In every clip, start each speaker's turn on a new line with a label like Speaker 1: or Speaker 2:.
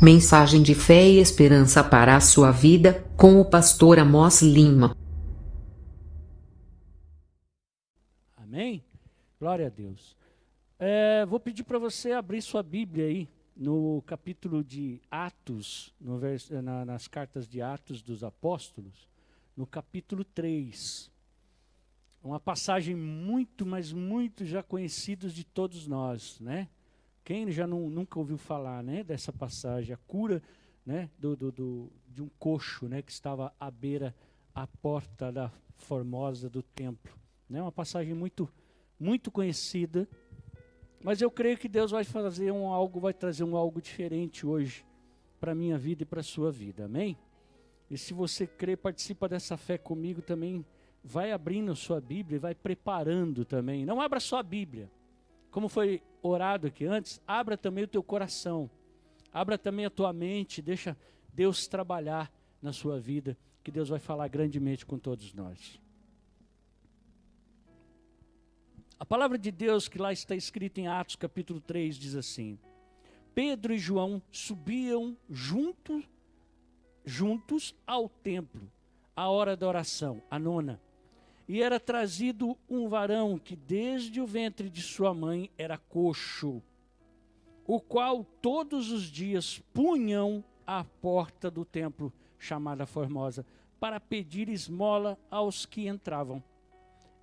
Speaker 1: Mensagem de fé e esperança para a sua vida, com o pastor Amós Lima.
Speaker 2: Amém? Glória a Deus. Vou pedir para você abrir sua Bíblia aí, no capítulo de Atos, nas cartas de Atos dos Apóstolos, no capítulo 3. Uma passagem muito, mas muito já conhecida de todos nós, né? Quem já nunca ouviu falar, né, dessa passagem, a cura, né, de um coxo, né, que estava à beira, à porta da Formosa do templo. Né? Uma passagem muito, muito conhecida, mas eu creio que Deus vai fazer vai trazer algo diferente hoje para a minha vida e para a sua vida, amém? E se você crê, participa dessa fé comigo também, vai abrindo a sua Bíblia e vai preparando também. Não abra só a Bíblia. Como foi orado aqui antes, abra também o teu coração, abra também a tua mente, deixa Deus trabalhar na sua vida, que Deus vai falar grandemente com todos nós. A palavra de Deus que lá está escrita em Atos capítulo 3 diz assim: Pedro e João subiam juntos ao templo, à hora da oração, a nona. E era trazido um varão que desde o ventre de sua mãe era coxo, o qual todos os dias punham à porta do templo, chamada Formosa, para pedir esmola aos que entravam.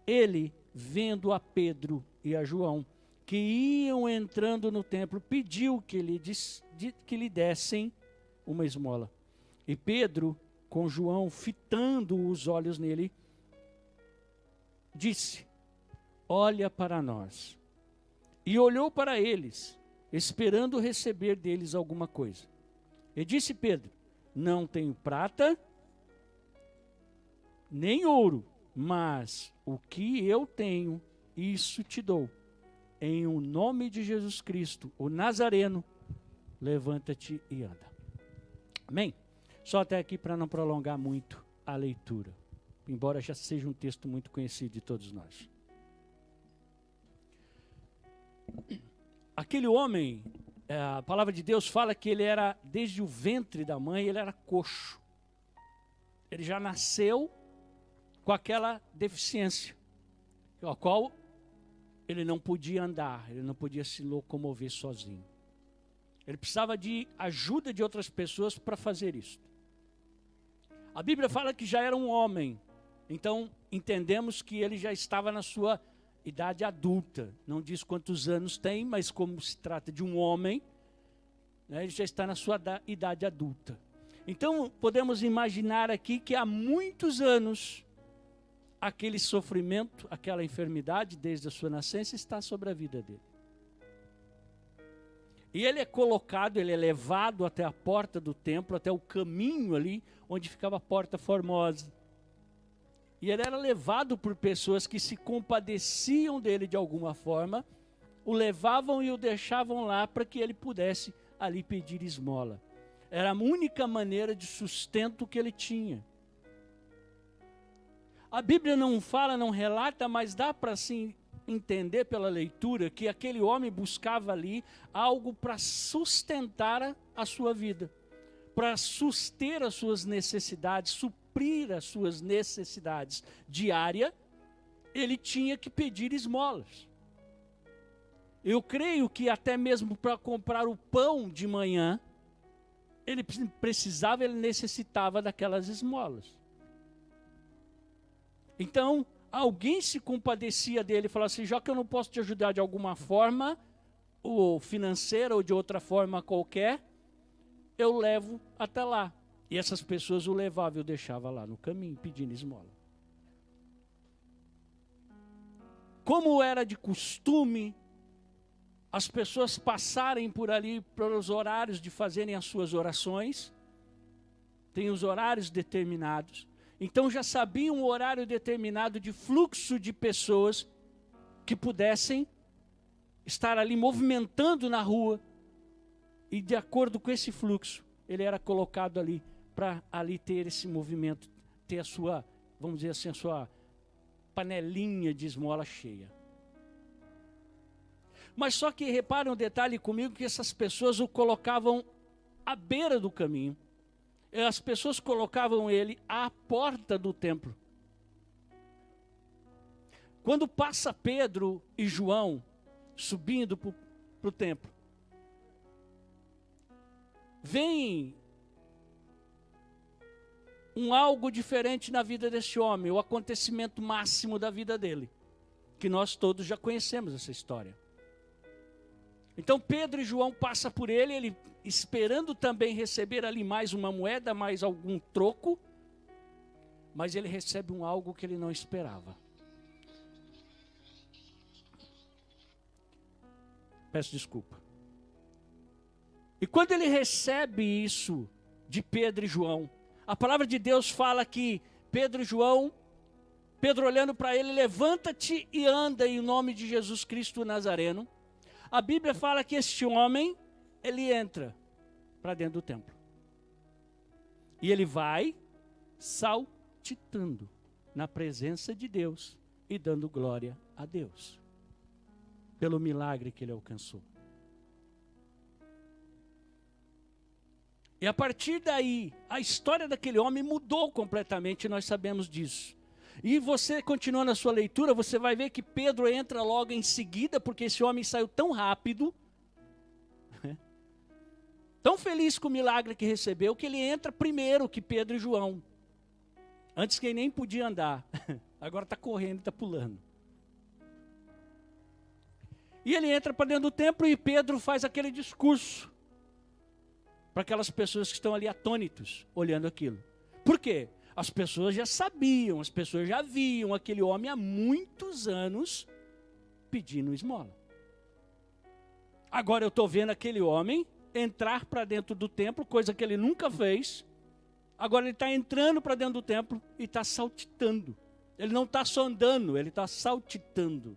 Speaker 2: Ele, vendo a Pedro e a João, que iam entrando no templo, pediu que lhe dessem uma esmola. E Pedro, com João fitando os olhos nele, disse: olha para nós. E olhou para eles, esperando receber deles alguma coisa. E disse Pedro: não tenho prata, nem ouro, mas o que eu tenho, isso te dou. Em o nome de Jesus Cristo, o Nazareno, levanta-te e anda. Amém? Só até aqui para não prolongar muito a leitura, embora já seja um texto muito conhecido de todos nós. Aquele homem, a palavra de Deus fala que ele era, desde o ventre da mãe, ele era coxo. Ele já nasceu com aquela deficiência, a qual ele não podia andar, ele não podia se locomover sozinho. Ele precisava de ajuda de outras pessoas para fazer isso. A Bíblia fala que já era um homem, então entendemos que ele já estava na sua idade adulta. Não diz quantos anos tem, mas como se trata de um homem, né, ele já está na sua idade adulta. Então podemos imaginar aqui que há muitos anos aquele sofrimento, aquela enfermidade, desde a sua nascença, está sobre a vida dele. E ele é colocado, ele é levado até a porta do templo, até o caminho ali, onde ficava a porta Formosa. E ele era levado por pessoas que se compadeciam dele de alguma forma, o levavam e o deixavam lá para que ele pudesse ali pedir esmola. Era a única maneira de sustento que ele tinha. A Bíblia não fala, não relata, mas dá para assim entender pela leitura que aquele homem buscava ali algo para sustentar a sua vida, para suster as suas necessidades, suprir as suas necessidades diárias. Ele tinha que pedir esmolas. Eu creio que até mesmo para comprar o pão de manhã, ele necessitava daquelas esmolas. Então, alguém se compadecia dele e falava assim: já que eu não posso te ajudar de alguma forma, ou financeira ou de outra forma qualquer, eu levo até lá. E essas pessoas o levavam e o deixavam lá no caminho, pedindo esmola. Como era de costume, as pessoas passarem por ali pelos horários de fazerem as suas orações, tem os horários determinados. Então já sabiam o horário determinado de fluxo de pessoas que pudessem estar ali movimentando na rua. E de acordo com esse fluxo, ele era colocado ali para ali ter esse movimento, ter a sua, vamos dizer assim, a sua panelinha de esmola cheia. Mas só que reparem um detalhe comigo, que essas pessoas o colocavam à beira do caminho. As pessoas colocavam ele à porta do templo. Quando passa Pedro e João subindo para o templo, vem algo diferente na vida desse homem, o acontecimento máximo da vida dele, que nós todos já conhecemos essa história. Então Pedro e João passam por ele esperando também receber ali mais uma moeda, mais algum troco, mas ele recebe algo que ele não esperava. Peço desculpa. E quando ele recebe isso de Pedro e João, a palavra de Deus fala que Pedro olhando para ele, levanta-te e anda em nome de Jesus Cristo Nazareno. A Bíblia fala que este homem, ele entra para dentro do templo. E ele vai saltitando na presença de Deus e dando glória a Deus, pelo milagre que ele alcançou. E a partir daí, a história daquele homem mudou completamente, nós sabemos disso. E você, continuando a sua leitura, você vai ver que Pedro entra logo em seguida, porque esse homem saiu tão rápido, tão feliz com o milagre que recebeu, que ele entra primeiro que Pedro e João. Antes que ele nem podia andar, agora está correndo e está pulando. E ele entra para dentro do templo e Pedro faz aquele discurso para aquelas pessoas que estão ali atônitos, olhando aquilo. Por quê? As pessoas já sabiam, as pessoas já viam aquele homem há muitos anos pedindo esmola. Agora eu estou vendo aquele homem entrar para dentro do templo, coisa que ele nunca fez. Agora ele está entrando para dentro do templo e está saltitando. Ele não está só andando, ele está saltitando.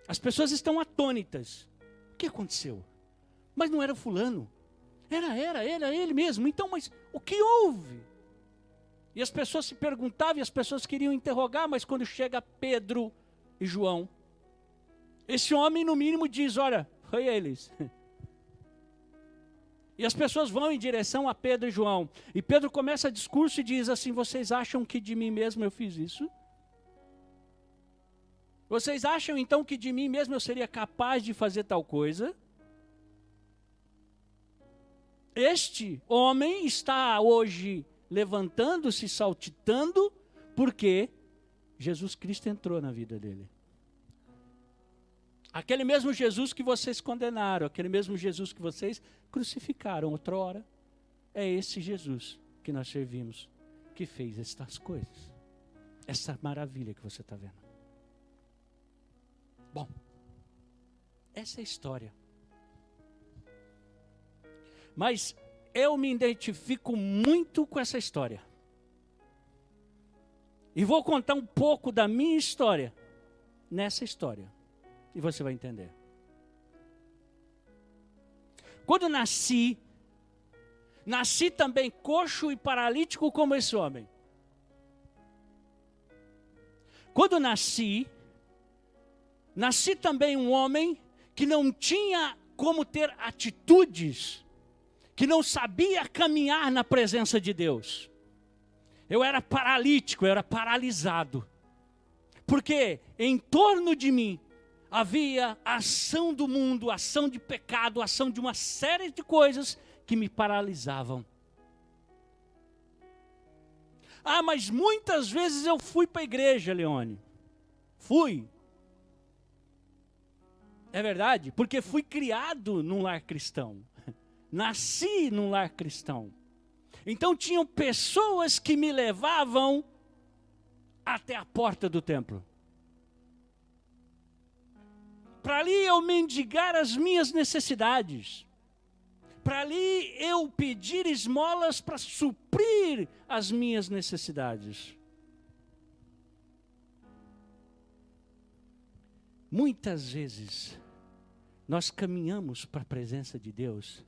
Speaker 2: As pessoas estão atônitas. O que aconteceu? Mas não era fulano. Era ele mesmo. Então, mas o que houve? E as pessoas se perguntavam, e as pessoas queriam interrogar, mas quando chega Pedro e João, esse homem no mínimo diz, olha, foi eles. E as pessoas vão em direção a Pedro e João. E Pedro começa o discurso e diz assim, vocês acham que de mim mesmo eu fiz isso? Vocês acham então que de mim mesmo eu seria capaz de fazer tal coisa? Este homem está hoje levantando-se, saltitando, porque Jesus Cristo entrou na vida dele. Aquele mesmo Jesus que vocês condenaram, aquele mesmo Jesus que vocês crucificaram outrora, é esse Jesus que nós servimos, que fez estas coisas. Essa maravilha que você está vendo. Bom, essa é a história. Mas eu me identifico muito com essa história. E vou contar um pouco da minha história nessa história. E você vai entender. Quando nasci também coxo e paralítico como esse homem. Quando nasci também um homem que não tinha como ter atitudes, que não sabia caminhar na presença de Deus. Eu era paralítico, eu era paralisado. Porque em torno de mim havia a ação do mundo, ação de pecado, ação de uma série de coisas que me paralisavam. Ah, mas muitas vezes eu fui para a igreja, Leone. Fui. É verdade, porque fui criado num lar cristão. Nasci num lar cristão. Então tinham pessoas que me levavam até a porta do templo. Para ali eu mendigar as minhas necessidades. Para ali eu pedir esmolas para suprir as minhas necessidades. Muitas vezes nós caminhamos para a presença de Deus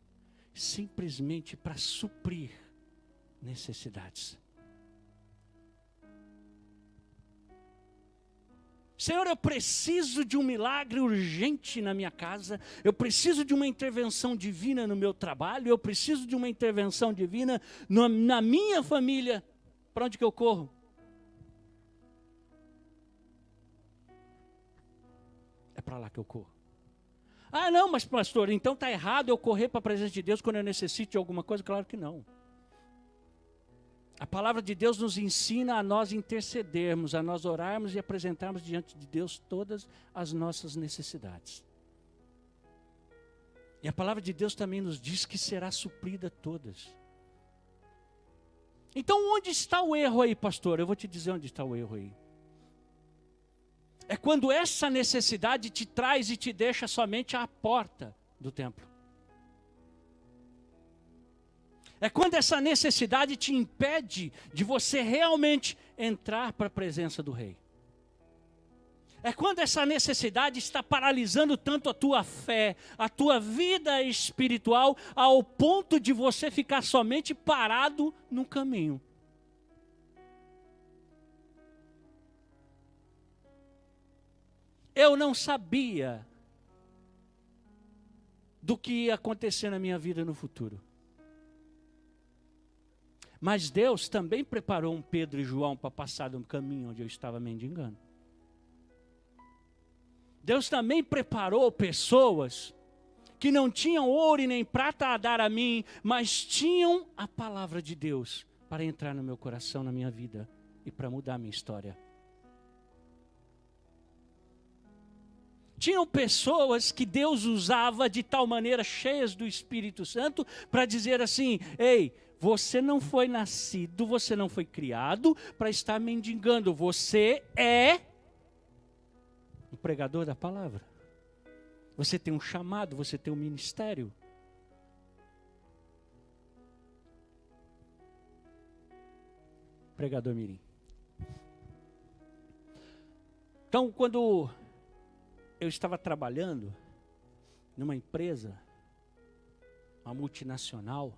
Speaker 2: simplesmente para suprir necessidades. Senhor, eu preciso de um milagre urgente na minha casa, eu preciso de uma intervenção divina no meu trabalho, eu preciso de uma intervenção divina na minha família. Para onde que eu corro? É para lá que eu corro. Ah, não, mas pastor, então está errado eu correr para a presença de Deus quando eu necessito de alguma coisa? Claro que não. A palavra de Deus nos ensina a nós intercedermos, a nós orarmos e apresentarmos diante de Deus todas as nossas necessidades. E a palavra de Deus também nos diz que será suprida todas. Então onde está o erro aí, pastor? Eu vou te dizer onde está o erro aí. É quando essa necessidade te traz e te deixa somente à porta do templo. É quando essa necessidade te impede de você realmente entrar para a presença do Rei. É quando essa necessidade está paralisando tanto a tua fé, a tua vida espiritual, ao ponto de você ficar somente parado no caminho. Eu não sabia do que ia acontecer na minha vida no futuro. Mas Deus também preparou um Pedro e João para passar no caminho onde eu estava mendigando. Deus também preparou pessoas que não tinham ouro e nem prata a dar a mim, mas tinham a palavra de Deus para entrar no meu coração, na minha vida e para mudar a minha história. Tinham pessoas que Deus usava de tal maneira, cheias do Espírito Santo, para dizer assim: ei, você não foi nascido, você não foi criado para estar mendigando, você é um pregador da palavra. Você tem um chamado, você tem um ministério. Pregador mirim. Então, quando eu estava trabalhando numa empresa, uma multinacional,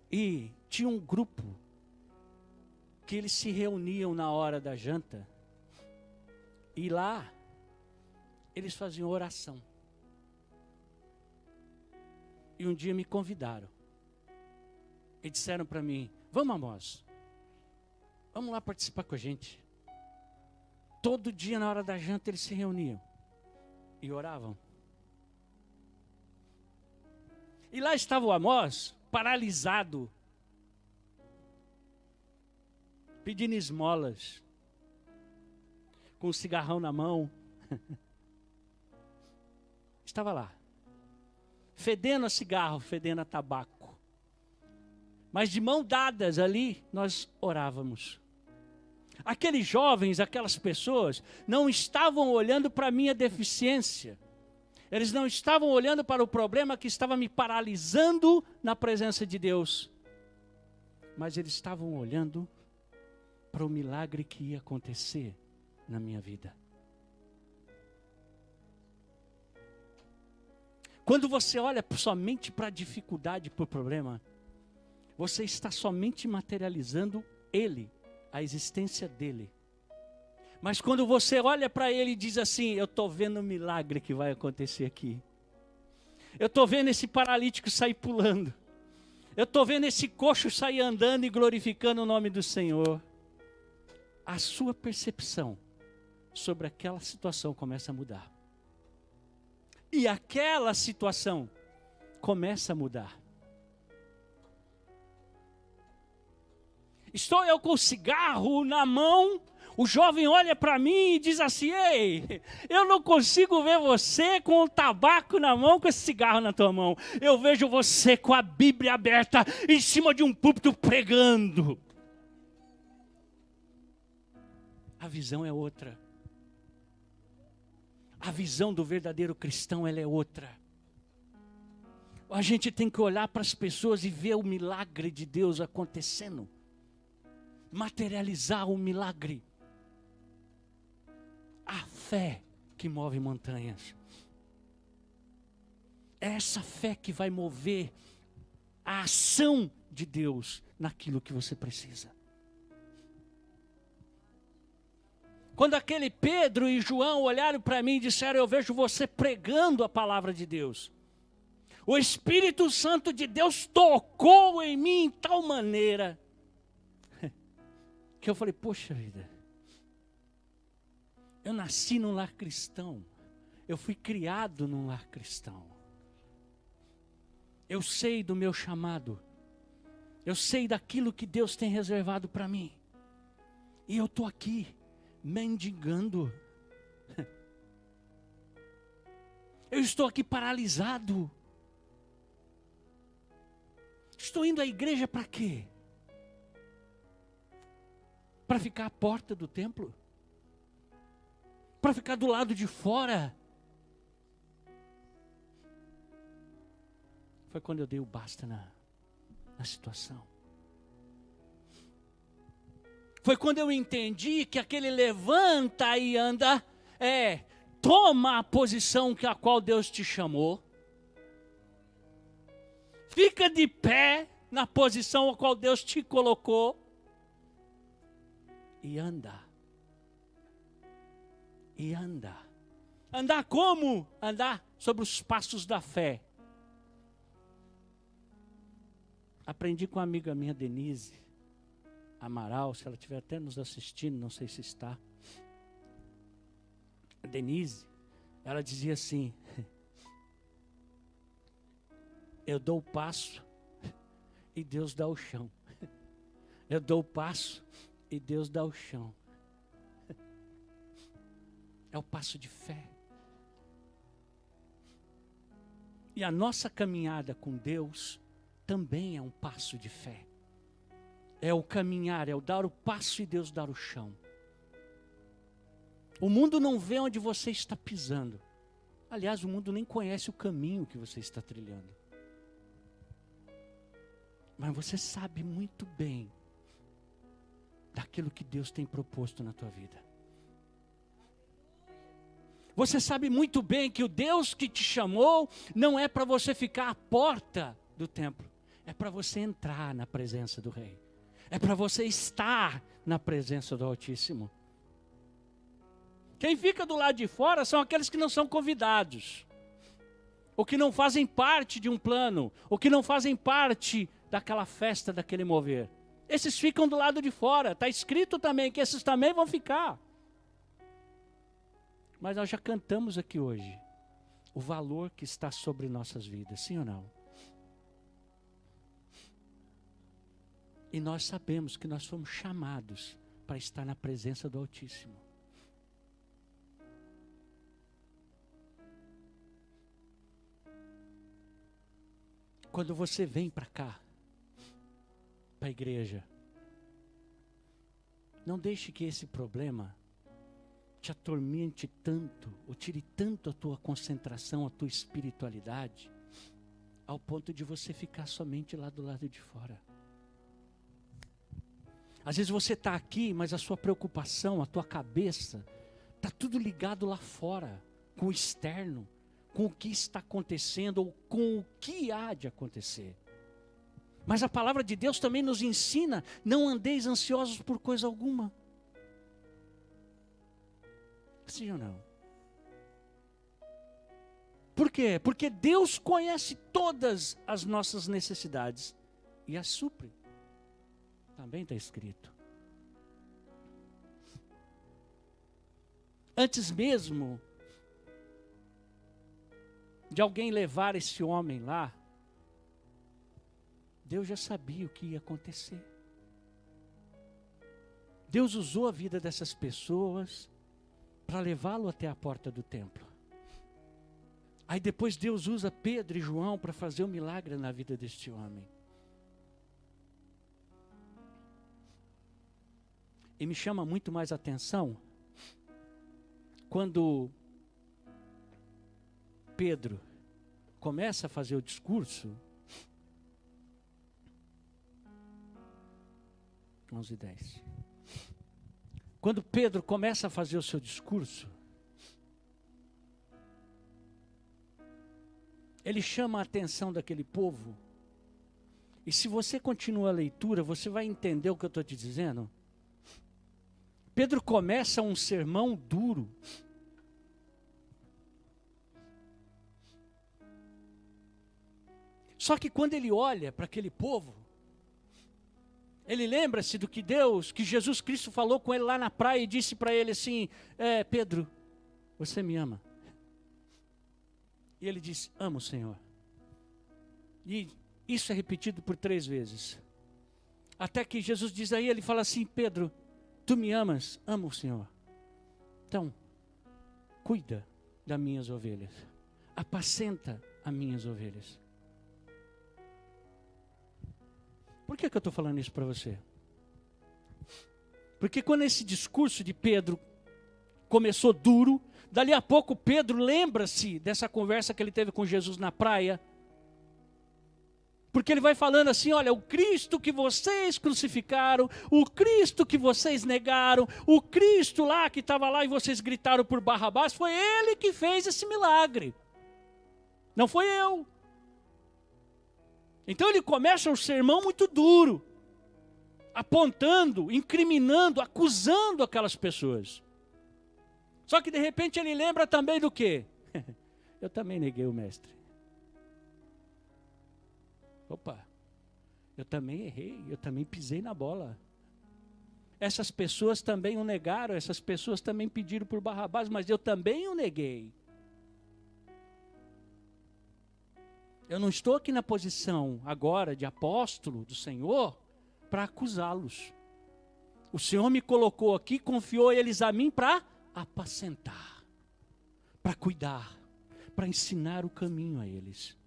Speaker 2: e tinha um grupo que eles se reuniam na hora da janta, e lá eles faziam oração. E um dia me convidaram. E disseram para mim: vamos, Amós, vamos lá participar com a gente. Todo dia na hora da janta eles se reuniam e oravam. E lá estava o Amós, paralisado, pedindo esmolas, com um cigarrão na mão. Estava lá, fedendo a cigarro, fedendo a tabaco. Mas de mão dadas ali, nós orávamos. Aqueles jovens, aquelas pessoas, não estavam olhando para a minha deficiência. Eles não estavam olhando para o problema que estava me paralisando na presença de Deus. Mas eles estavam olhando para o milagre que ia acontecer na minha vida. Quando você olha somente para a dificuldade, para o problema, você está somente materializando ele, a existência dele. Mas quando você olha para ele e diz assim: eu estou vendo o milagre que vai acontecer aqui. Eu estou vendo esse paralítico sair pulando. Eu estou vendo esse coxo sair andando e glorificando o nome do Senhor. A sua percepção sobre aquela situação começa a mudar. E aquela situação começa a mudar. Estou eu com o cigarro na mão, o jovem olha para mim e diz assim: ei, eu não consigo ver você com o tabaco na mão, com esse cigarro na tua mão. Eu vejo você com a Bíblia aberta em cima de um púlpito pregando. A visão é outra. A visão do verdadeiro cristão, ela é outra. A gente tem que olhar para as pessoas e ver o milagre de Deus acontecendo. Materializar o milagre. A fé que move montanhas. É essa fé que vai mover a ação de Deus naquilo que você precisa. Quando aquele Pedro e João olharam para mim e disseram, eu vejo você pregando a palavra de Deus. O Espírito Santo de Deus tocou em mim em tal maneira, que eu falei, poxa vida, eu nasci num lar cristão, eu fui criado num lar cristão. Eu sei do meu chamado, eu sei daquilo que Deus tem reservado para mim. E eu estou aqui, mendigando. Eu estou aqui paralisado. Estou indo à igreja para quê? Para ficar à porta do templo? Para ficar do lado de fora? Foi quando eu dei o basta na situação. Foi quando eu entendi que aquele levanta e anda, toma a posição a qual Deus te chamou. Fica de pé na posição a qual Deus te colocou. E anda. E anda. Andar como? Andar sobre os passos da fé. Aprendi com uma amiga minha, Denise Amaral, se ela estiver até nos assistindo, não sei se está. A Denise, ela dizia assim, eu dou o passo e Deus dá o chão. Eu dou o passo e Deus dá o chão. É o passo de fé. E a nossa caminhada com Deus também é um passo de fé. É o caminhar, é o dar o passo e Deus dar o chão. O mundo não vê onde você está pisando. Aliás, o mundo nem conhece o caminho que você está trilhando. Mas você sabe muito bem daquilo que Deus tem proposto na tua vida. Você sabe muito bem que o Deus que te chamou não é para você ficar à porta do templo. É para você entrar na presença do Rei. É para você estar na presença do Altíssimo. Quem fica do lado de fora são aqueles que não são convidados. Ou que não fazem parte de um plano. Ou que não fazem parte daquela festa, daquele mover. Esses ficam do lado de fora. Está escrito também que esses também vão ficar. Mas nós já cantamos aqui hoje o valor que está sobre nossas vidas, sim ou não? E nós sabemos que nós fomos chamados para estar na presença do Altíssimo. Quando você vem para cá, para a igreja, não deixe que esse problema te atormente tanto, ou tire tanto a tua concentração, a tua espiritualidade, ao ponto de você ficar somente lá do lado de fora. Às vezes você está aqui, mas a sua preocupação, a tua cabeça, está tudo ligado lá fora, com o externo, com o que está acontecendo, ou com o que há de acontecer. Mas a palavra de Deus também nos ensina, não andeis ansiosos por coisa alguma. Sim ou não? Por quê? Porque Deus conhece todas as nossas necessidades e as supre. Também está escrito. Antes mesmo de alguém levar esse homem lá, Deus já sabia o que ia acontecer. Deus usou a vida dessas pessoas para levá-lo até a porta do templo. Aí depois Deus usa Pedro e João para fazer um milagre na vida deste homem. E me chama muito mais atenção quando Pedro começa a fazer o discurso, 11:10. Quando Pedro começa a fazer o seu discurso, ele chama a atenção daquele povo. E se você continua a leitura, você vai entender o que eu estou te dizendo. Pedro começa um sermão duro. Só que quando ele olha para aquele povo, ele lembra-se do que Jesus Cristo falou com ele lá na praia e disse para ele assim, Pedro, você me ama? E ele disse, amo o Senhor. E isso é repetido por 3 vezes. Até que Jesus diz aí, ele fala assim, Pedro, tu me amas? Amo o Senhor. Então, cuida das minhas ovelhas. Apacenta as minhas ovelhas. Por que eu estou falando isso para você? Porque quando esse discurso de Pedro começou duro, dali a pouco Pedro lembra-se dessa conversa que ele teve com Jesus na praia. Porque ele vai falando assim, olha, o Cristo que vocês crucificaram, o Cristo que vocês negaram, o Cristo lá que estava lá e vocês gritaram por Barrabás, foi ele que fez esse milagre. Não foi eu. Então ele começa um sermão muito duro, apontando, incriminando, acusando aquelas pessoas. Só que de repente ele lembra também do quê? Eu também neguei o mestre. Opa, eu também errei, eu também pisei na bola. Essas pessoas também o negaram, essas pessoas também pediram por Barrabás, mas eu também o neguei. Eu não estou aqui na posição agora de apóstolo do Senhor para acusá-los. O Senhor me colocou aqui, confiou eles a mim para apacentar, para cuidar, para ensinar o caminho a eles.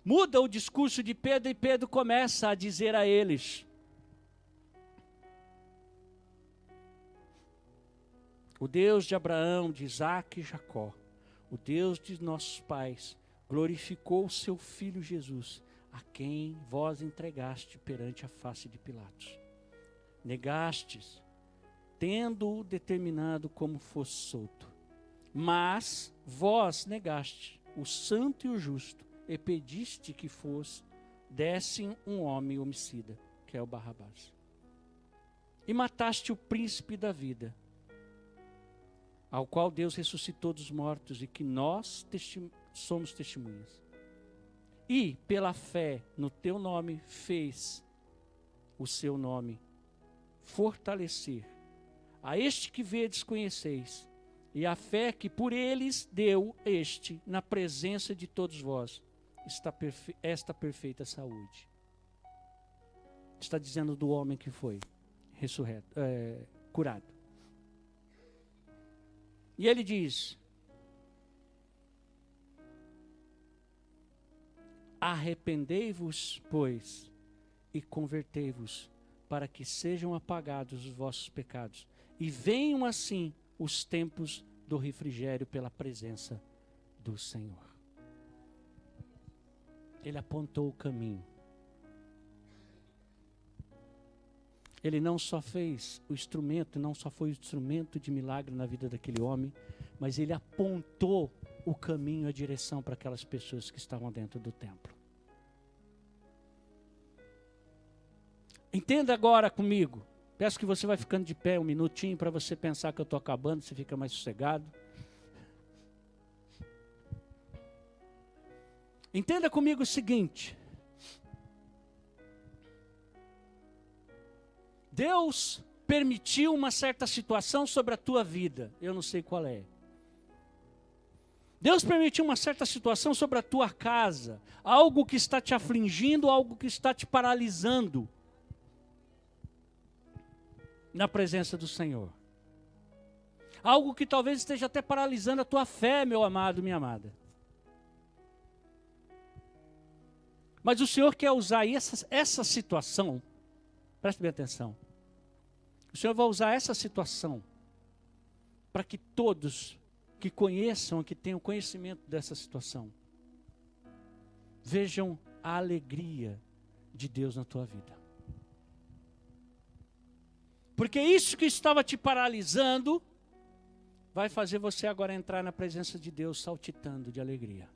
Speaker 2: Muda o discurso de Pedro e Pedro começa a dizer a eles: o Deus de Abraão, de Isaque e Jacó, o Deus de nossos pais, glorificou o seu Filho Jesus, a quem vós entregaste perante a face de Pilatos. Negastes, tendo-o determinado como fosse solto. Mas vós negaste o santo e o justo, e pediste que dessem um homem homicida, que é o Barrabás. E mataste o príncipe da vida, ao qual Deus ressuscitou dos mortos, e que nós somos testemunhas. E pela fé no teu nome fez o seu nome fortalecer a este que vedes conheceis, e a fé que por eles deu na presença de todos vós, esta perfeita saúde. Está dizendo do homem que foi curado. E ele diz: arrependei-vos, pois, e convertei-vos, para que sejam apagados os vossos pecados, e venham assim os tempos do refrigério pela presença do Senhor. Ele apontou o caminho. Ele não só fez o instrumento, não só foi o instrumento de milagre na vida daquele homem, mas ele apontou o caminho, a direção para aquelas pessoas que estavam dentro do templo. Entenda agora comigo. Peço que você vai ficando de pé um minutinho para você pensar que eu estou acabando, você fica mais sossegado. Entenda comigo o seguinte. Deus permitiu uma certa situação sobre a tua vida. Eu não sei qual é. Deus permitiu uma certa situação sobre a tua casa. Algo que está te afligindo, algo que está te paralisando. Na presença do Senhor. Algo que talvez esteja até paralisando a tua fé, meu amado, minha amada. Mas o Senhor quer usar essa situação, preste bem atenção. O Senhor vai usar essa situação para que todos que conheçam, que tenham conhecimento dessa situação, vejam a alegria de Deus na tua vida. Porque isso que estava te paralisando vai fazer você agora entrar na presença de Deus saltitando de alegria.